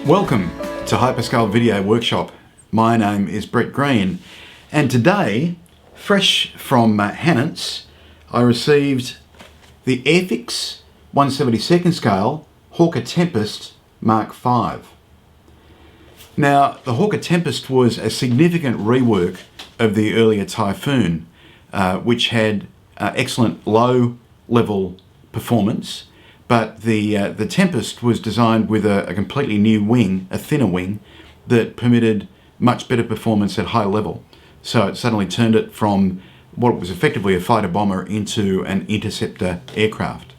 Welcome to HyperScale Video Workshop. My name is Brett Green, and today, fresh from Hannants, I received the Airfix 1/72nd scale Hawker Tempest Mk.V. Now, the Hawker Tempest was a significant rework of the earlier Typhoon, which had excellent low-level performance, but the Tempest was designed with a completely new wing, a thinner wing, that permitted much better performance at high level. So it suddenly turned it from what was effectively a fighter bomber into an interceptor aircraft.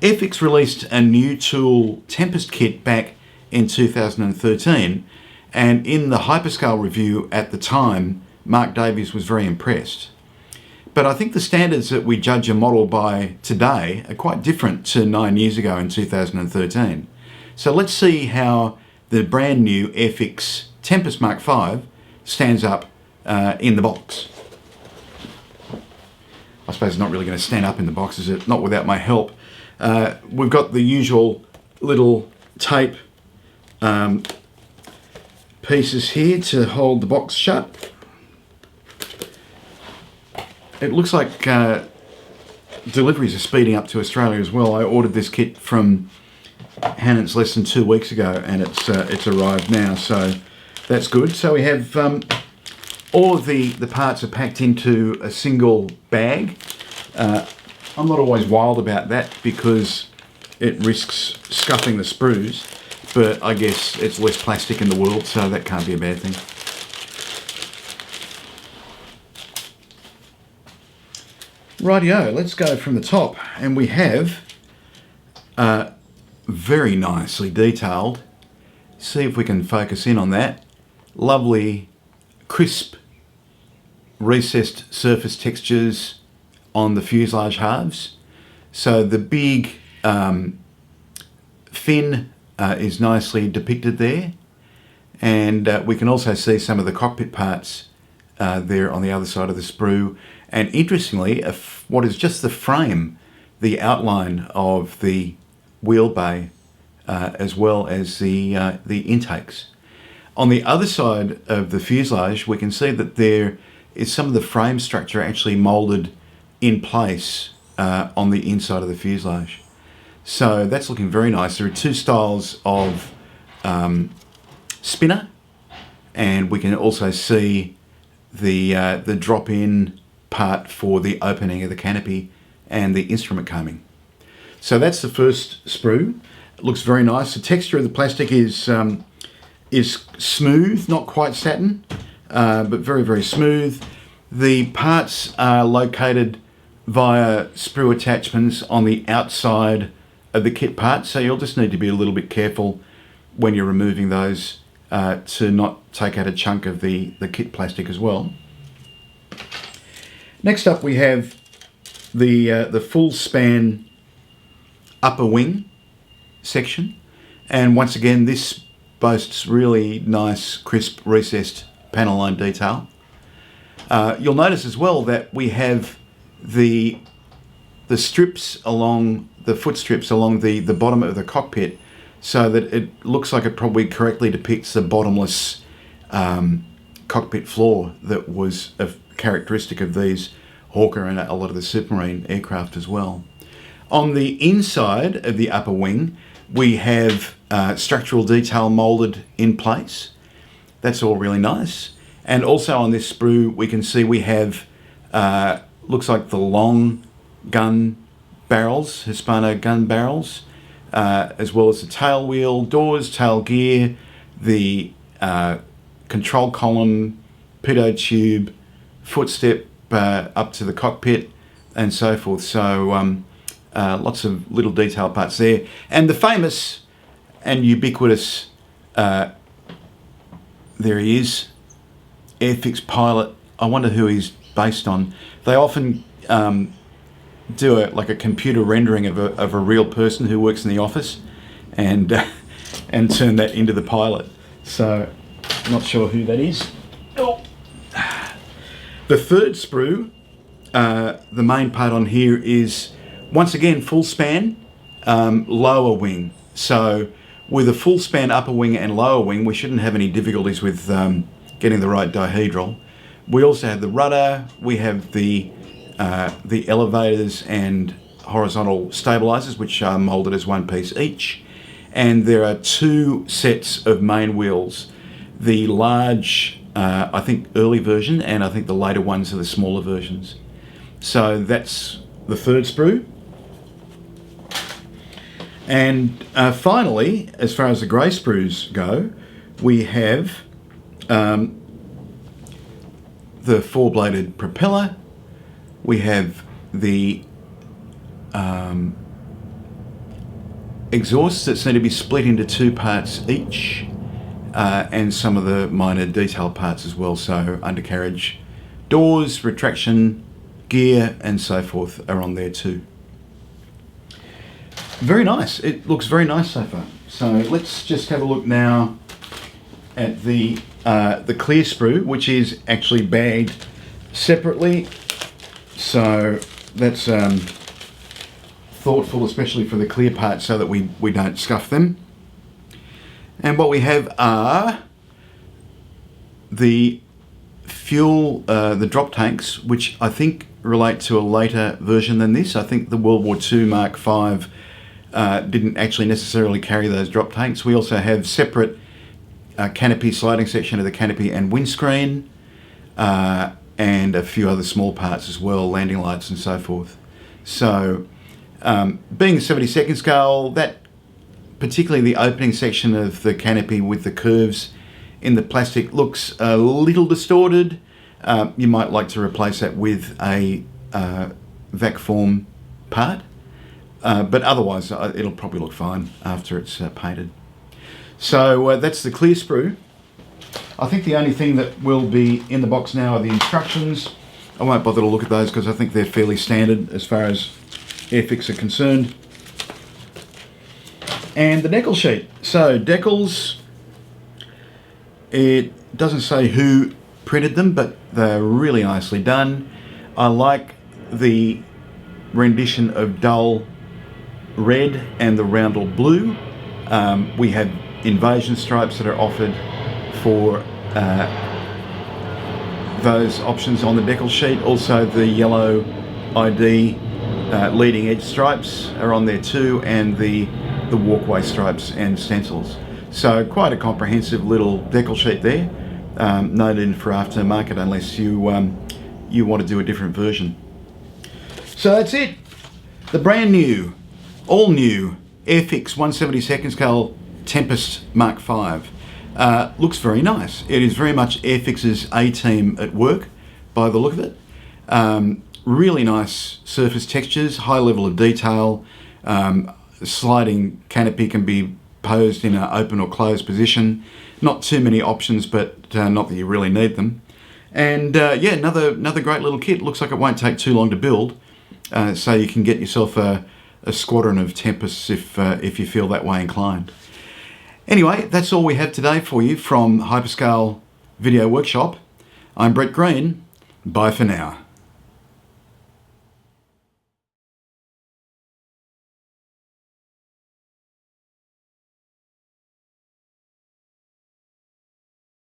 Airfix released a new tool Tempest kit back in 2013, and in the HyperScale review at the time, Mark Davies was very impressed. But I think the standards that we judge a model by today are quite different to 9 years ago in 2013. So let's see how the brand new Airfix Tempest Mk.V stands up in the box. I suppose it's not really going to stand up in the box, is it? Not without my help. We've got the usual little tape pieces here to hold the box shut. It looks like deliveries are speeding up to Australia as well. I ordered this kit from Hannants less than 2 weeks ago, and it's arrived now, so that's good. So we have all of the parts are packed into a single bag. I'm not always wild about that because it risks scuffing the sprues, but I guess it's less plastic in the world, so that can't be a bad thing. Rightio, let's go from the top, and we have very nicely detailed, see if we can focus in on that, lovely crisp recessed surface textures on the fuselage halves. So the big fin is nicely depicted there, and we can also see some of the cockpit parts there on the other side of the sprue. And interestingly, what is just the frame, the outline of the wheel bay, as well as the intakes. On the other side of the fuselage, we can see that there is some of the frame structure actually moulded in place on the inside of the fuselage. So that's looking very nice. There are two styles of spinner, and we can also see the drop-in part for the opening of the canopy and the instrument combing. So that's the first sprue. It looks very nice. The texture of the plastic is smooth, not quite satin, but very, very smooth. The parts are located via sprue attachments on the outside of the kit parts, so you'll just need to be a little bit careful when you're removing those to not take out a chunk of the kit plastic as well. Next up we have the full span upper wing section, and once again this boasts really nice crisp recessed panel line detail. You'll notice as well that we have the strips along the foot strips along the bottom of the cockpit, so that it looks like it probably correctly depicts the bottomless cockpit floor that was a characteristic of these Hawker and a lot of the submarine aircraft as well. On the inside of the upper wing, we have structural detail moulded in place. That's all really nice. And also on this sprue, we can see we have, looks like the long gun barrels, Hispano gun barrels, as well as the tail wheel, doors, tail gear, the control column, pitot tube, footstep up to the cockpit, and so forth. So lots of little detail parts there. And the famous and ubiquitous, there he is, Airfix pilot. I wonder who he's based on. They often do like a computer rendering of a real person who works in the office, and turn that into the pilot. So not sure who that is. Oh. The third sprue, the main part on here, is once again full span, lower wing. So with a full span upper wing and lower wing, we shouldn't have any difficulties with getting the right dihedral. We also have the rudder, we have the elevators and horizontal stabilizers, which are molded as one piece each. And there are 2 sets of main wheels. The large, I think early version, and I think the later ones are the smaller versions. So that's the third sprue. And finally, as far as the grey sprues go, we have the 4-bladed propeller. We have the exhausts that seem to be split into 2 parts each, and some of the minor detail parts as well. So undercarriage doors, retraction gear, and so forth are on there too. Very nice. It looks very nice so far. So let's just have a look now at the clear sprue, which is actually bagged separately. So that's thoughtful, especially for the clear parts, so that we don't scuff them. And what we have are the fuel, the drop tanks, which I think relate to a later version than this. I think the World War II Mk.V didn't actually necessarily carry those drop tanks. We also have separate canopy, sliding section of the canopy and windscreen, and a few other small parts as well, landing lights and so forth. So being a 72nd scale, that particularly the opening section of the canopy with the curves in the plastic looks a little distorted. You might like to replace that with a vac form part, but otherwise it'll probably look fine after it's painted. So that's the clear sprue. I think the only thing that will be in the box now are the instructions. I won't bother to look at those because I think they're fairly standard as far as Airfix are concerned. And the decal sheet. So decals, it doesn't say who printed them, but they're really nicely done. I like the rendition of dull red and the roundel blue. We have invasion stripes that are offered for those options on the decal sheet. Also the yellow ID leading edge stripes are on there too, and the walkway stripes and stencils. So quite a comprehensive little decal sheet there. No need for aftermarket unless you want to do a different version. So that's it. The brand new, all new Airfix 1/72 scale Tempest Mk.V. Looks very nice. It is very much Airfix's A-team at work by the look of it. Really nice surface textures, high level of detail. Sliding canopy can be posed in an open or closed position. Not too many options, but not that you really need them. And yeah, another great little kit. Looks like it won't take too long to build, so you can get yourself a squadron of Tempests if you feel that way inclined. Anyway, that's all we have today for you from HyperScale Video Workshop. I'm Brett Green. Bye for now.